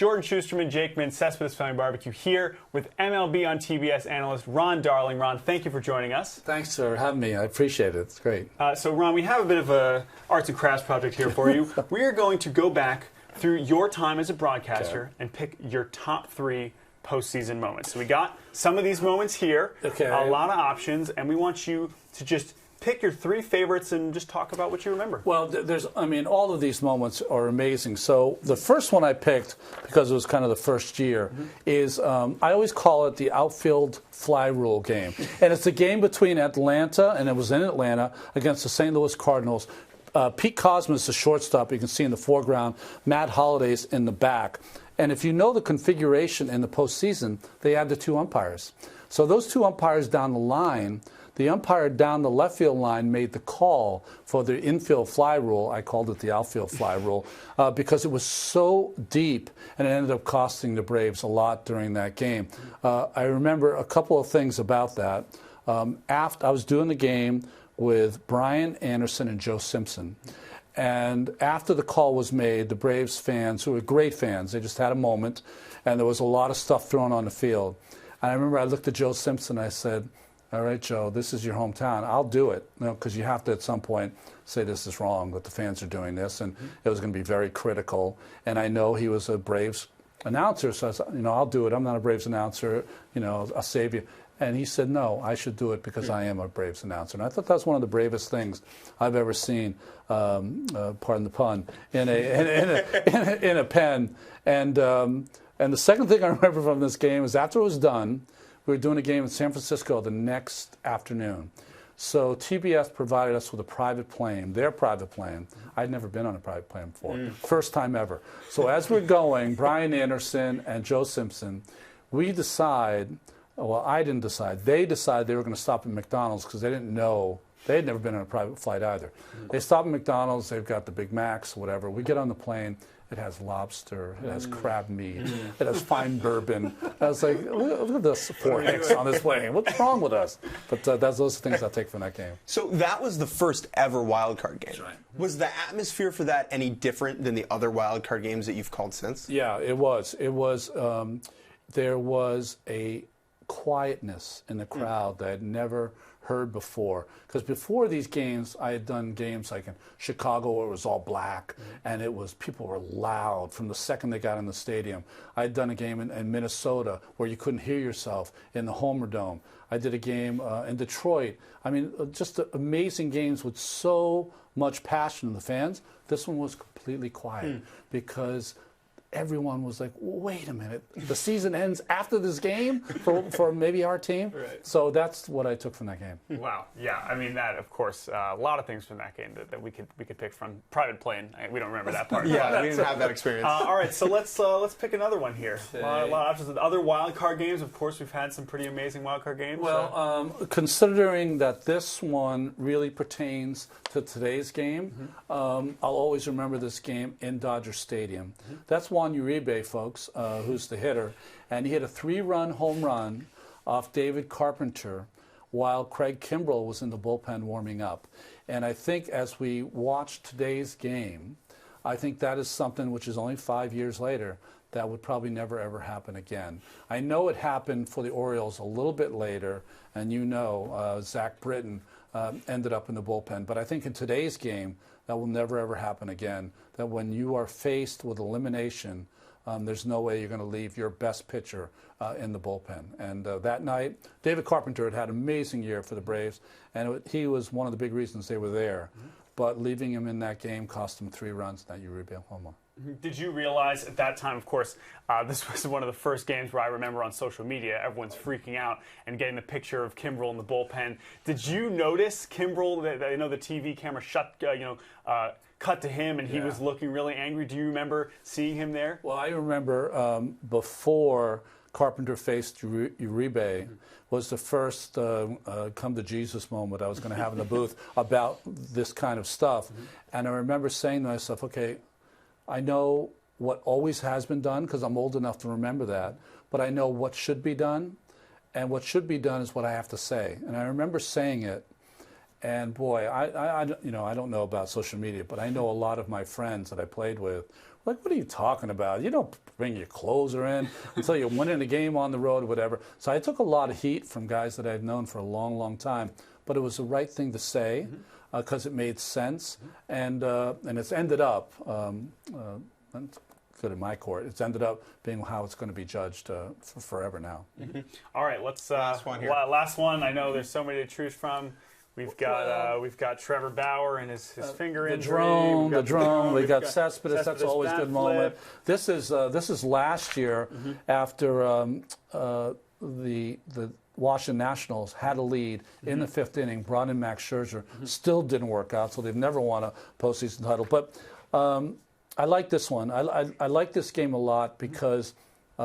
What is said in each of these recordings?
Jordan Schusterman, Jake Mintz, Cespedes Family BBQ here with MLB on TBS analyst Ron Darling. Ron, thank you for joining us. Thanks for having me. I appreciate it. It's great. So, Ron, we have a bit of a arts and crafts project here for you. We are going to go back through your time as a broadcaster and pick your top 3 postseason moments. So we got some of these moments here, a lot of options, and we want you to just pick your 3 favorites and just talk about what you remember. Well, all of these moments are amazing. So the first one I picked, because it was kind of the first year, is I always call it the outfield fly rule game. And it's a game between Atlanta, and it was in Atlanta, against the St. Louis Cardinals. Pete Cosmas, the shortstop, you can see in the foreground. Matt Holliday's in the back. And if you know the configuration in the postseason, they add the 2 umpires. So those 2 umpires down the line, the umpire down the left field line made the call for the infield fly rule. I called it the outfield fly rule because it was so deep, and it ended up costing the Braves a lot during that game. I remember a couple of things about that. After I was doing the game with Brian Anderson and Joe Simpson. And after the call was made, the Braves fans, who were great fans, they just had a moment, and there was a lot of stuff thrown on the field. And I remember I looked at Joe Simpson and I said, all right, Joe, this is your hometown. I'll do it, because you have to at some point say this is wrong, that the fans are doing this. And it was going to be very critical. And I know he was a Braves announcer, so I said, I'll do it. I'm not a Braves announcer. I'll save you. And he said, no, I should do it because I am a Braves announcer. And I thought that was one of the bravest things I've ever seen, pardon the pun, in a pen. And the second thing I remember from this game is after it was done, we were doing a game in San Francisco the next afternoon. So TBS provided us with a private plane, their private plane. I'd never been on a private plane before. First time ever. So as we're going, Brian Anderson and Joe Simpson, we decide, well, I didn't decide. They decided they were going to stop at McDonald's because they didn't know. They had never been on a private flight either. They stop at McDonald's. They've got the Big Macs, whatever. We get on the plane. It has lobster. It has crab meat. It has fine bourbon. I was like, look at this 4 Hicks on this plane. What's wrong with us? But those are things I take from that game. So that was the first ever wild card game. That's right. Was the atmosphere for that any different than the other wild card games that you've called since? Yeah, it was. It was. There was a quietness in the crowd that I'd never heard before. Because before these games, I had done games like in Chicago where it was all black, and people were loud from the second they got in the stadium. I had done a game in Minnesota where you couldn't hear yourself in the Homer Dome. I did a game in Detroit. I mean, just amazing games with so much passion in the fans. This one was completely quiet because everyone was like, wait a minute, the season ends after this game for maybe our team? Right. So that's what I took from that game. Wow. Yeah, I mean, that, of course, a lot of things from that game that we could pick from. Private plane, we don't remember that part. Yeah, we didn't have that experience. All right, so let's pick another one here. A lot of options. Other wild card games, of course, we've had some pretty amazing wild card games. Well, considering that this one really pertains to today's game, I'll always remember this game in Dodger Stadium. That's Juan Uribe, folks, who's the hitter, and he hit a 3-run home run off David Carpenter while Craig Kimbrell was in the bullpen warming up. And I think as we watch today's game, I think that is something which is only 5 years later that would probably never, ever happen again. I know it happened for the Orioles a little bit later, and Zach Britton ended up in the bullpen. But I think in today's game, that will never, ever happen again, that when you are faced with elimination, there's no way you're going to leave your best pitcher in the bullpen. And that night, David Carpenter had an amazing year for the Braves, and he was one of the big reasons they were there. But leaving him in that game cost him 3 runs in that Uribe home run. Did you realize at that time, of course, this was one of the first games where I remember on social media, everyone's freaking out and getting the picture of Kimbrell in the bullpen. Did you notice Kimbrell, the TV camera cut to him and he was looking really angry? Do you remember seeing him there? Well, I remember before Carpenter faced Uribe was the first come to Jesus moment I was going to have in the booth about this kind of stuff. And I remember saying to myself, okay, I know what always has been done because I'm old enough to remember that, but I know what should be done, and what should be done is what I have to say. And I remember saying it, And boy, I don't know about social media, but I know a lot of my friends that I played with. Like, what are you talking about? You don't bring your closer in until you're winning a game on the road or whatever. So I took a lot of heat from guys that I've known for a long, long time. But it was the right thing to say because it made sense. And it's ended up, good in my court, it's ended up being how it's going to be judged for forever now. All right, let's last one here. Last one. I know there's so many to choose from. We've got Trevor Bauer and his finger injury. The drone. We got Cespedes. That's always a good moment. flip. This is last year after the Washington Nationals had a lead in the fifth inning, brought in Max Scherzer. Still didn't work out, so they've never won a postseason title. But I like this one. I like this game a lot because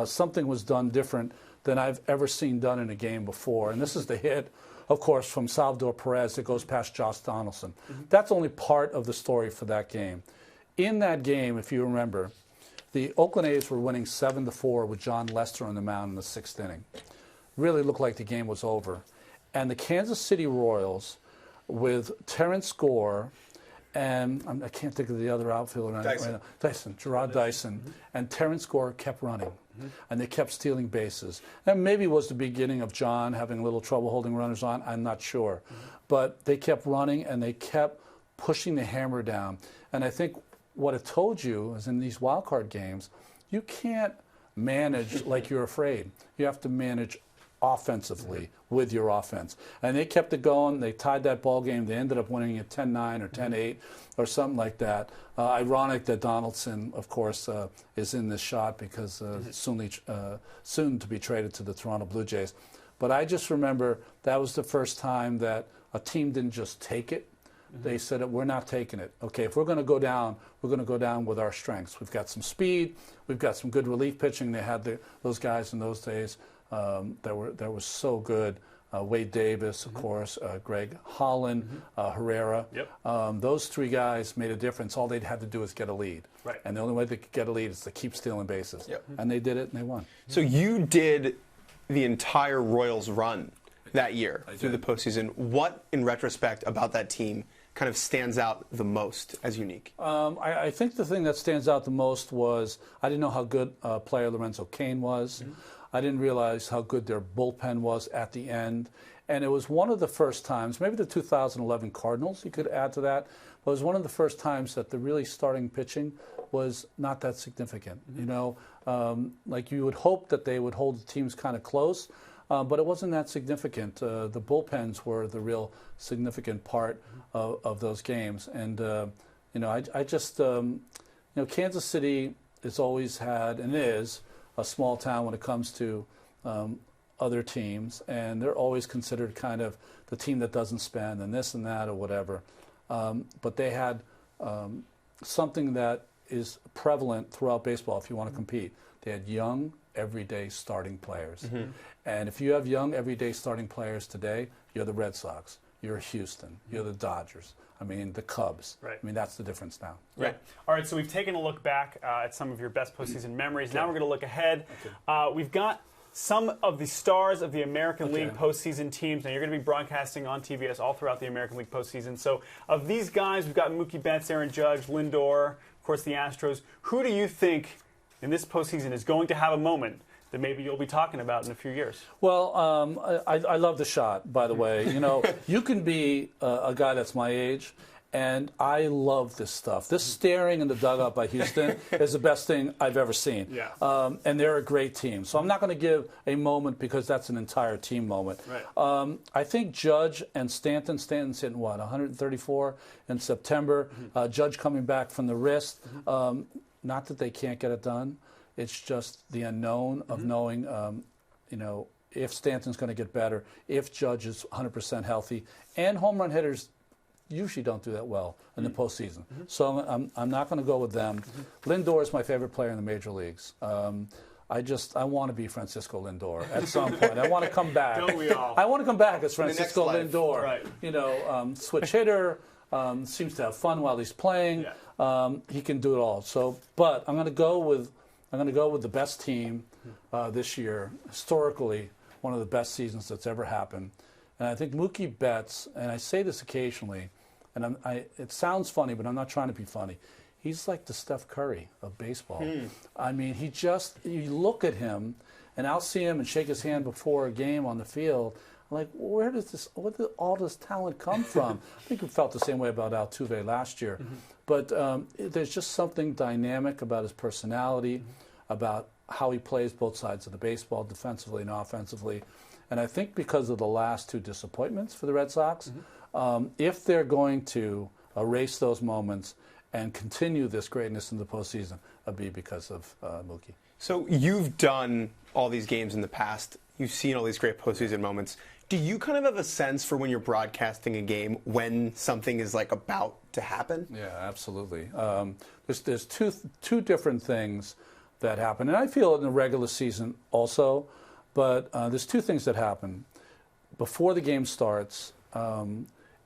something was done different than I've ever seen done in a game before. And this is the hit, of course, from Salvador Perez that goes past Josh Donaldson. That's only part of the story for that game. In that game, if you remember, the Oakland A's were winning 7-4 with John Lester on the mound in the sixth inning. Really looked like the game was over. And the Kansas City Royals, with Terrence Gore, and I can't think of the other outfielder. Gerard Dyson. And Terrence Gore kept running. And they kept stealing bases. And maybe it was the beginning of John having a little trouble holding runners on. I'm not sure. But they kept running, and they kept pushing the hammer down. And I think what it told you is in these wild card games, you can't manage like you're afraid. You have to manage offensively with your offense. And they kept it going. They tied that ball game. They ended up winning it 10-9 or 10-8 or something like that. Ironic that Donaldson, of course, is in this shot because soon to be traded to the Toronto Blue Jays. But I just remember that was the first time that a team didn't just take it. They said, we're not taking it. Okay, if we're going to go down, we're going to go down with our strengths. We've got some speed. We've got some good relief pitching. They had those guys in those days that were so good. Wade Davis, of course, Greg Holland, Herrera. Those three guys made a difference. All they'd had to do was get a lead. Right. And the only way they could get a lead is to keep stealing bases. And they did it, and they won. So you did the entire Royals run that year through the postseason. What, in retrospect, about that team kind of stands out the most as unique? I think the thing that stands out the most was I didn't know how good player Lorenzo Cain was. I didn't realize how good their bullpen was at the end. And it was one of the first times, maybe the 2011 Cardinals, you could add to that, but it was one of the first times that the really starting pitching was not that significant. You know, like you would hope that they would hold the teams kind of close, but it wasn't that significant. The bullpens were the real significant part of those games. And, you know, I just, you know, Kansas City has always had, and is, a small town when it comes to other teams, and they're always considered kind of the team that doesn't spend and this and that or whatever. But they had something that is prevalent throughout baseball if you want to compete. They had young, everyday starting players. And if you have young, everyday starting players today, you're the Red Sox, you're Houston, you're the Dodgers. I mean, the Cubs. Right. I mean, that's the difference now. Right. All right, so we've taken a look back at some of your best postseason memories. Now we're going to look ahead. We've got some of the stars of the American League postseason teams. Now, you're going to be broadcasting on TBS all throughout the American League postseason. So, of these guys, we've got Mookie Betts, Aaron Judge, Lindor, of course, the Astros. Who do you think in this postseason is going to have a moment that maybe you'll be talking about in a few years? Well, I love the shot, by the way. You know, you can be a guy that's my age, and I love this stuff. This staring in the dugout by Houston is the best thing I've ever seen. And they're a great team. So I'm not going to give a moment because that's an entire team moment. I think Judge and Stanton's hitting, what, 134 in September. Judge coming back from the wrist. Not that they can't get it done. It's just the unknown of knowing, you know, if Stanton's going to get better, if Judge is 100% healthy. And home run hitters usually don't do that well in the postseason. So I'm not going to go with them. Lindor is my favorite player in the major leagues. I want to be Francisco Lindor at some point. I want to come back. Don't we all? I want to come back as Francisco Lindor. Right. You know, switch hitter, seems to have fun while he's playing. He can do it all. So, but I'm going to go with the best team this year, historically one of the best seasons that's ever happened, And I think Mookie Betts, and I say this occasionally, and it sounds funny, but I'm not trying to be funny. He's like the Steph Curry of baseball. I mean, you look at him, and I'll see him and shake his hand before a game on the field. I'm like, where did all this talent come from? I think we felt the same way about Altuve last year. But there's just something dynamic about his personality, about how he plays both sides of the baseball, defensively and offensively. And I think because of the last two disappointments for the Red Sox, if they're going to erase those moments and continue this greatness in the postseason, it'll be because of Mookie. So you've done all these games in the past. You've seen all these great postseason moments. Do you kind of have a sense for when you're broadcasting a game when something is like about to happen? Yeah, absolutely. There's two different things that happen, and I feel it in the regular season also. But there's two things that happen before the game starts.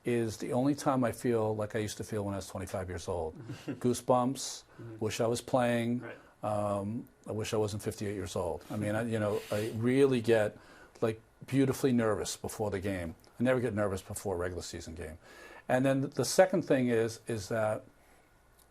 Is the only time I feel like I used to feel when I was 25 years old. Goosebumps. Wish I was playing. Right. I wish I wasn't 58 years old. I mean, I really get like beautifully nervous before the game. I never get nervous before a regular season game. And then the second thing is that,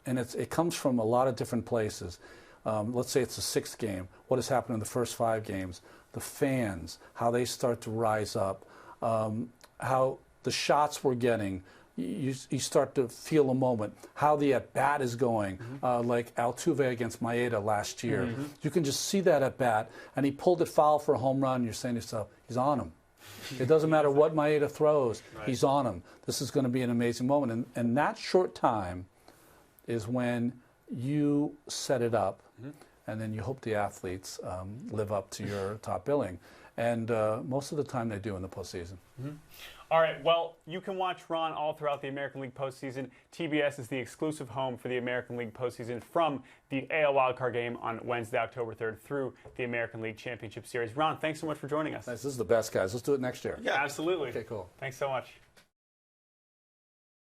and it comes from a lot of different places. Let's say it's the sixth game. What has happened in the first 5 games? The fans, how they start to rise up, how the shots we're getting. You start to feel a moment, how the at-bat is going, like Altuve against Maeda last year. You can just see that at-bat, and he pulled it foul for a home run, and you're saying to yourself, he's on him. It doesn't matter what Maeda throws, he's on him. This is going to be an amazing moment. And that short time is when you set it up, and then you hope the athletes live up to your top billing. And most of the time they do in the postseason. All right, well, you can watch Ron all throughout the American League postseason. TBS is the exclusive home for the American League postseason from the AL wildcard game on Wednesday, October 3rd through the American League Championship Series. Ron, thanks so much for joining us. Nice. This is the best, guys. Let's do it next year. Yeah, absolutely. Okay, cool. Thanks so much.